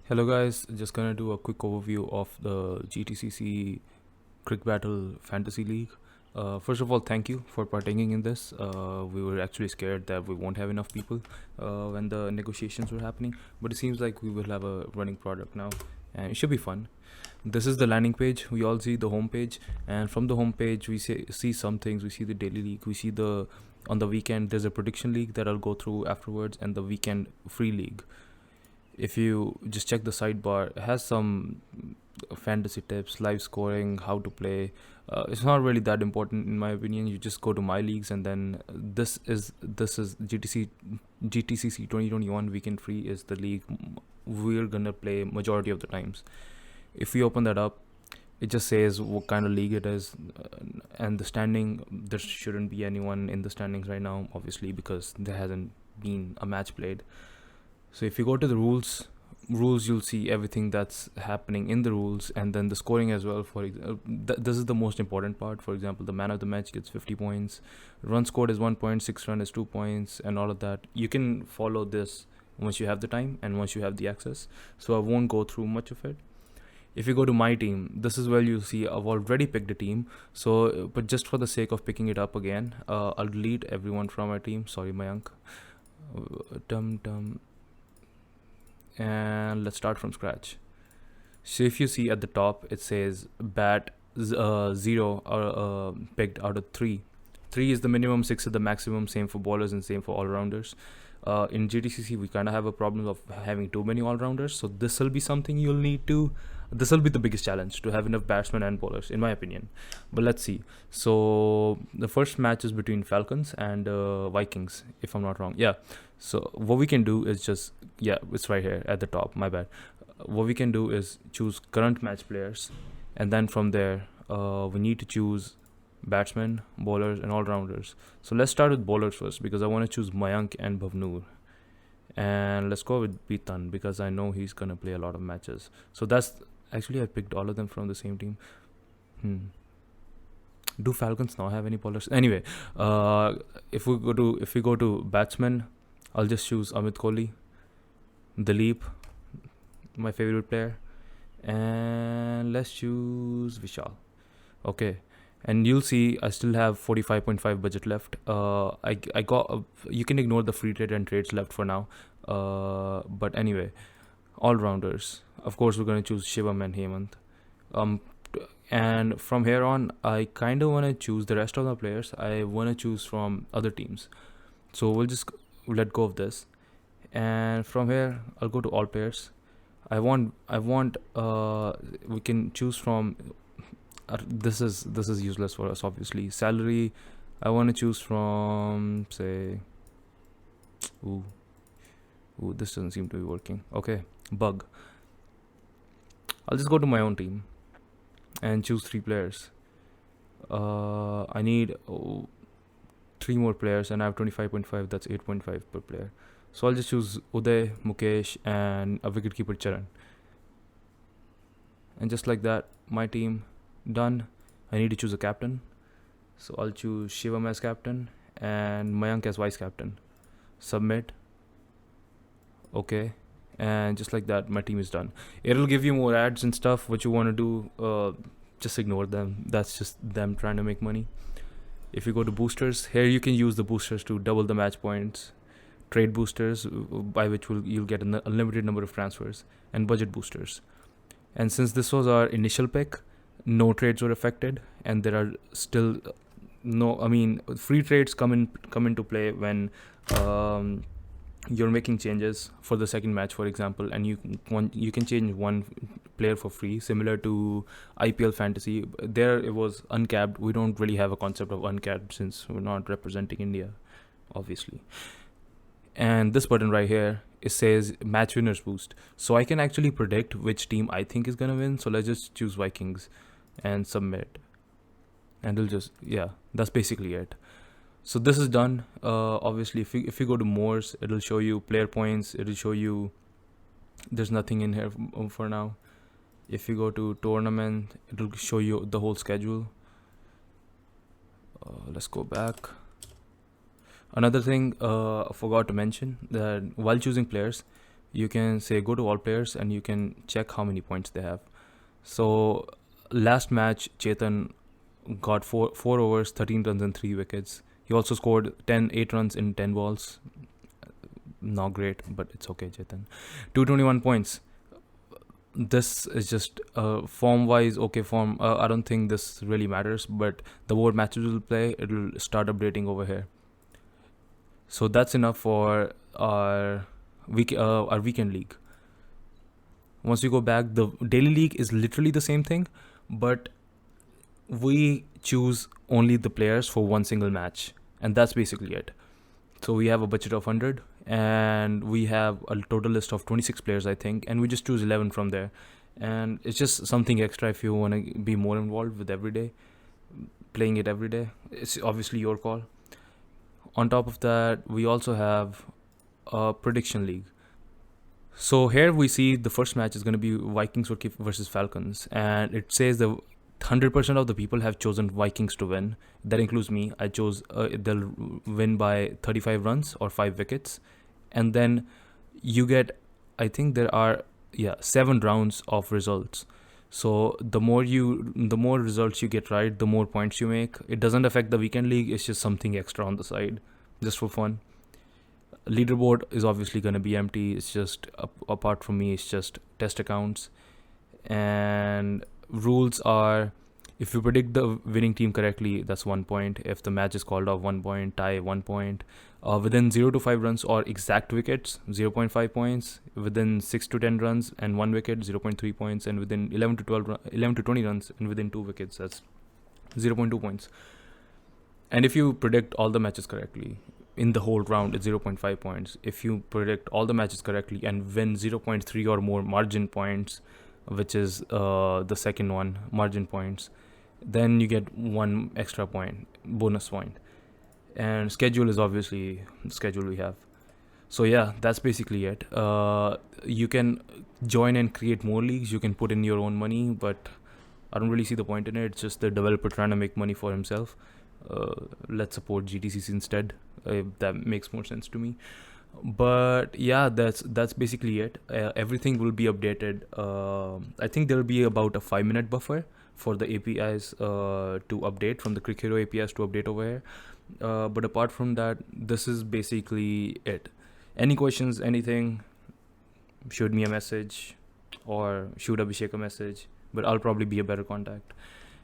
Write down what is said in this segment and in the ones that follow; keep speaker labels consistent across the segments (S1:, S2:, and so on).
S1: Hello guys, just gonna do a quick overview of the GTCC Crick Battle Fantasy League. First of all, thank you for partaking in this. We were actually scared that we won't have enough people when the negotiations were happening, but it seems like we will have a running product now, and it should be fun. This is the landing page. We all see the home page, and from the home page, we see some things. We see the daily league. We see the on the weekend. There's a prediction league that I'll go through afterwards, and the weekend free league. If you just check the sidebar, it has some fantasy tips, live scoring, how to play. It's not really that important in my opinion. You just go to my leagues, and then this is GTCC 2021 weekend free is the league we're gonna play majority of the times. If we open that up, it just says what kind of league it is, and the standing. There shouldn't be anyone in the standings right now, obviously, because there hasn't been a match played. So if you go to the rules, you'll see everything that's happening in the rules, and then the scoring as well. This is the most important part. For example, the man of the match gets 50 points, run scored is 1 point, 6 run is 2 points, and all of that. You can follow this once you have the time and once you have the access. So I won't go through much of it. If you go to my team, this is where you see I've already picked a team. So, but just for the sake of picking it up again, I'll delete everyone from my team. Sorry, Mayank. Dum. And let's start from scratch. So if you see at the top, it says bat 0 picked out of 3. 3 is the minimum, 6 is the maximum. Same for bowlers and same for all-rounders. In GTCC, we kind of have a problem of having too many all-rounders. So this will be something you'll need to. This will be the biggest challenge, to have enough batsmen and bowlers, in my opinion. But let's see. So the first match is between Falcons and Vikings, if I'm not wrong. Yeah. So what we can do is just, yeah, it's right here at the top. My bad. What we can do is choose current match players, and then from there, we need to choose batsmen, bowlers, and all rounders. So let's start with bowlers first, because I want to choose Mayank and Bhavnoor. And let's go with Bitan, because I know he's gonna play a lot of matches. So that's actually, I picked all of them from the same team. Do Falcons now have any bowlers? Anyway, if we go to batsmen, I'll just choose Amit Kohli, Dilip, my favorite player, and let's choose Vishal. Okay, and you'll see I still have 45.5 budget left. I got you can ignore the free trade and trades left for now. But anyway, all rounders. Of course, we're gonna choose Shivam and Hemant. And from here on, I kind of want to choose the rest of the players. I want to choose from other teams. So we'll just let go of this, and from here I'll go to all players. We can choose from. This is useless for us, obviously. Salary, I want to choose from, say. Ooh, this doesn't seem to be working. Okay, bug. I'll just go to my own team and choose 3 players. I need 3 more players, and I have 25.5. That's 8.5 per player. So I'll just choose Uday, Mukesh, and a wicketkeeper Charan. And just like that, my team done. I need to choose a captain. So I'll choose Shivam as captain and Mayank as vice captain. Submit. Okay. And just like that, my team is done. It'll give you more ads and stuff. What you want to do, just ignore them. That's just them trying to make money. If you go to boosters, here you can use the boosters to double the match points. Trade boosters, by which you'll get an unlimited number of transfers, and budget boosters. And since this was our initial pick, no trades were affected, and there are still no. I mean, free trades come into play when you're making changes for the second match, for example, and you can change one player for free, similar to IPL fantasy. There it was uncapped. We don't really have a concept of uncapped since we're not representing India, obviously. And this button right here, it says match winners boost, so I can actually predict which team I think is gonna win. So let's just choose Vikings and submit, and it'll just, yeah, that's basically it. So this is done. Obviously, if you go to Moores, it'll show you player points. It'll show you there's nothing in here for now. If you go to tournament, it'll show you the whole schedule. Let's go back. Another thing I forgot to mention, that while choosing players, you can say go to all players and you can check how many points they have. So last match, Chetan got four overs, 13 runs and 3 wickets. He also scored 8 runs in 10 balls. Not great, but it's okay, Chetan. 221 points. This is just form wise okay form. I don't think this really matters, but the more matches we'll play, it'll start updating over here. So that's enough for our weekend league. Once we go back, the daily league is literally the same thing, but we choose only the players for one single match, and that's basically it. So we have a budget of 100, and we have a total list of 26 players, I think, and we just choose 11 from there. And it's just something extra if you want to be more involved with playing it every day. It's obviously your call. On top of that, we also have a prediction league. So here we see the first match is going to be Vikings versus Falcons, and it says the 100% of the people have chosen Vikings to win. That includes me. I chose they'll win by 35 runs or 5 wickets, and then you get, I think there are 7 rounds of results. So the more results you get right, the more points you make. It doesn't affect the weekend league. It's just something extra on the side, just for fun. Leaderboard is obviously going to be empty. It's just apart from me, it's just test accounts. And rules are, if you predict the winning team correctly, that's 1 point. If the match is called off, 1 point. Tie, 1 point. Within 0 to 5 runs or exact wickets, 0.5 points. Within 6 to 10 runs and 1 wicket, 0.3 points. And within 11 to 20 runs and within 2 wickets, that's 0.2 points. And if you predict all the matches correctly in the whole round, it's 0.5 points. If you predict all the matches correctly and win 0.3 or more margin points, which is the second one, margin points, then you get 1 extra point, bonus point. And schedule is obviously the schedule we have. So yeah, that's basically it. You can join and create more leagues. You can put in your own money, but I don't really see the point in it. It's just the developer trying to make money for himself. Let's support GTCC instead. That makes more sense to me. But yeah, that's basically it. Everything will be updated. I think there will be about a 5-minute buffer for the APIs to update, from the Crick Hero APIs to update over here. But apart from that, this is basically it. Any questions, anything, shoot me a message or shoot Abhishek a message, but I'll probably be a better contact.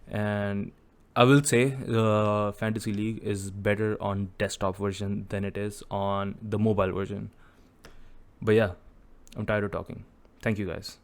S1: And I will say the Fantasy League is better on desktop version than it is on the mobile version. But yeah, I'm tired of talking. Thank you guys.